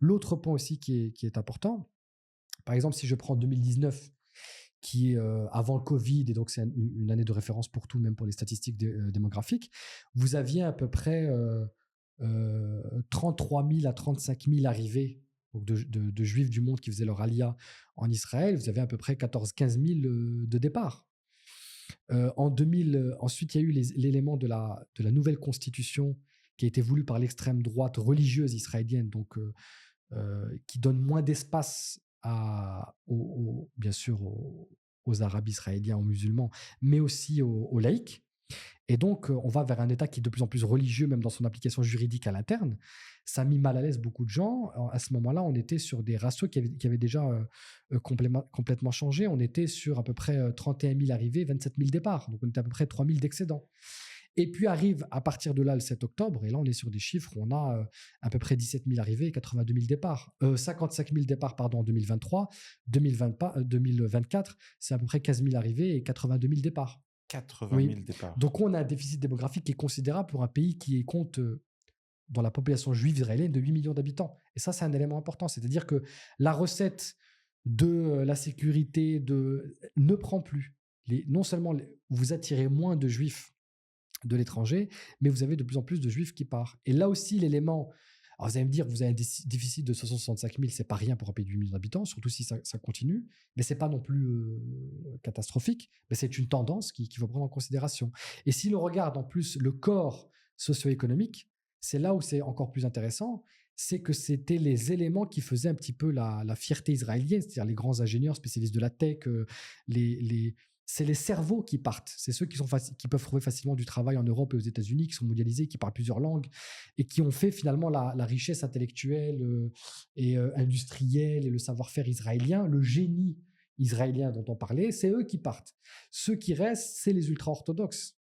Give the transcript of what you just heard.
L'autre point aussi qui est important, par exemple, si je prends 2019, qui est avant le Covid, et donc c'est une année de référence pour tout, même pour les statistiques démographiques, vous aviez à peu près 33 000 à 35 000 arrivées donc de juifs du monde qui faisaient leur alia en Israël. Vous avez à peu près 14-15 000 de départ. En 2000, ensuite, il y a eu l'élément de la nouvelle constitution qui a été voulue par l'extrême droite religieuse israélienne, donc qui donne moins d'espace bien sûr aux Arabes israéliens, aux musulmans, mais aussi aux laïcs. Et donc, on va vers un État qui est de plus en plus religieux, même dans son application juridique à l'interne. Ça a mis mal à l'aise beaucoup de gens. À ce moment-là, on était sur des ratios qui avaient déjà complètement changé. On était sur à peu près 31 000 arrivées, 27 000 départs. Donc, on était à peu près 3 000 d'excédents. Et puis arrive à partir de là le 7 octobre, et là on est sur des chiffres où on a à peu près 17 000 arrivées et 82 000 départs. 55 000 départs pardon, en 2023, 2024, c'est à peu près 15 000 arrivées et 82 000 départs. 80 Oui. 000 départs. Donc on a un déficit démographique qui est considérable pour un pays qui compte dans la population juive israélienne de 8 millions d'habitants. Et ça, c'est un élément important. C'est-à-dire que la recette de la sécurité ne prend plus. Non seulement vous attirez moins de juifs de l'étranger, mais vous avez de plus en plus de juifs qui partent. Et là aussi, l'élément... Alors vous allez me dire, vous avez un déficit de 65 000, c'est pas rien pour un pays de 8 millions d'habitants, surtout si ça continue, mais c'est pas non plus catastrophique, mais c'est une tendance qu'il faut prendre en considération. Et si l'on regarde en plus le corps socio-économique, c'est là où c'est encore plus intéressant, c'est que c'était les éléments qui faisaient un petit peu la fierté israélienne, c'est-à-dire les grands ingénieurs spécialistes de la tech, c'est les cerveaux qui partent. C'est ceux qui peuvent trouver facilement du travail en Europe et aux États-Unis, qui sont mondialisés, qui parlent plusieurs langues et qui ont fait finalement la richesse intellectuelle et industrielle et le savoir-faire israélien, le génie israélien dont on parlait, c'est eux qui partent. Ceux qui restent, c'est les ultra-orthodoxes.